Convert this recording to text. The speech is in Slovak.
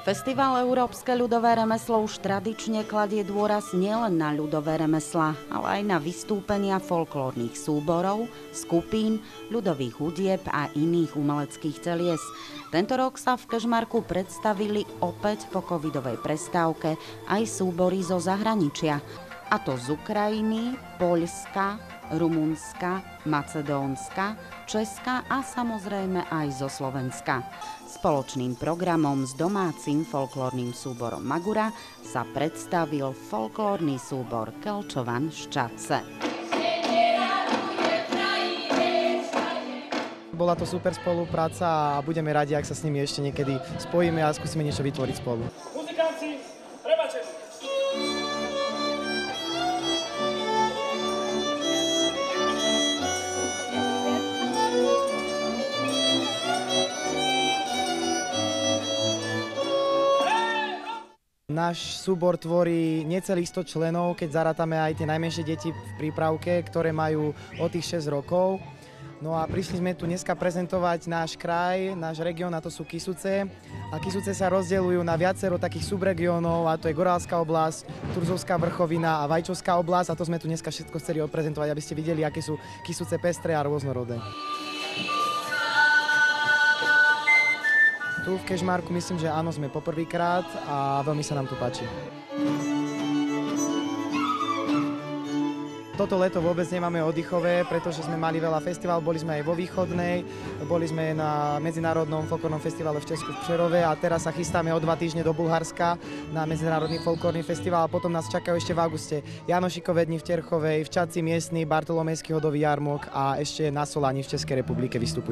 Festival Európske ľudové remeslo už tradične kladie dôraz nielen na ľudové remeslá, ale aj na vystúpenia folklórnych súborov, skupín, ľudových hudieb a iných umeleckých celies. Tento rok sa v Kežmarku predstavili opäť po covidovej prestávke aj súbory zo zahraničia. A to z Ukrajiny, Poľska, Rumunska, Macedónska, Česka a samozrejme aj zo Slovenska. Spoločným programom s domácim folklórnym súborom Magura sa predstavil folklórny súbor Kelčovan Ščadce. Bola to super spolupráca a budeme radi, ak sa s nimi ešte niekedy spojíme a skúsime niečo vytvoriť spolu. Muzikanti, prebačte! Náš súbor tvorí necelých 100 členov, keď zarátame aj tie najmenšie deti v prípravke, ktoré majú od tých 6 rokov. No a prišli sme tu dneska prezentovať náš kraj, náš región, a to sú Kysuce. A Kysuce sa rozdeľujú na viacero takých subregiónov, a to je Gorálska oblasť, Turzovská vrchovina a Vajčovská oblasť. A to sme tu dneska všetko chceli odprezentovať, aby ste videli, aké sú Kysuce pestré a rôznorodé. Tu v Kežmarku myslím, že áno, sme poprvýkrát a veľmi sa nám tu páči. Toto leto vôbec nemáme oddychové, pretože sme mali veľa festival, boli sme aj vo Východnej, boli sme na Medzinárodnom folklórnom festivale v Česku v Přerove a teraz sa chystáme o 2 týždne do Bulharska na Medzinárodný folklórny festival a potom nás čakajú ešte v auguste Janošikové dni v Terchovej, v Čadci miestny, Bartolomejský hodový jarmok a ešte na Solani v Českej republike vystupujú.